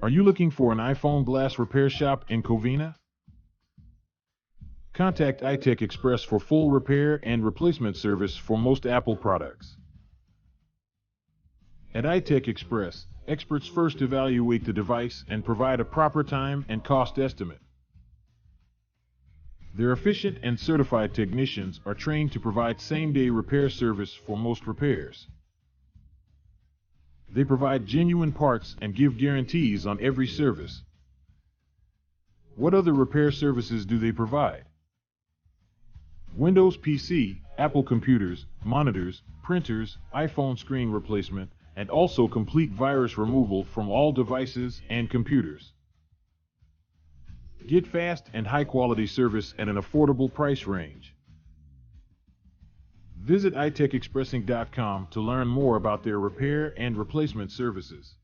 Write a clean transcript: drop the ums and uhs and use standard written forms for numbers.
Are you looking for an iPhone glass repair shop in Covina? Contact iTech Express for full repair and replacement service for most Apple products. At iTech Express, experts first evaluate the device and provide a proper time and cost estimate. Their efficient and certified technicians are trained to provide same-day repair service for most repairs. They provide genuine parts and give guarantees on every service. What other repair services do they provide? Windows PC, Apple computers, monitors, printers, iPhone screen replacement, and also complete virus removal from all devices and computers. Get fast and high-quality service at an affordable price range. Visit itechexpressing.com to learn more about their repair and replacement services.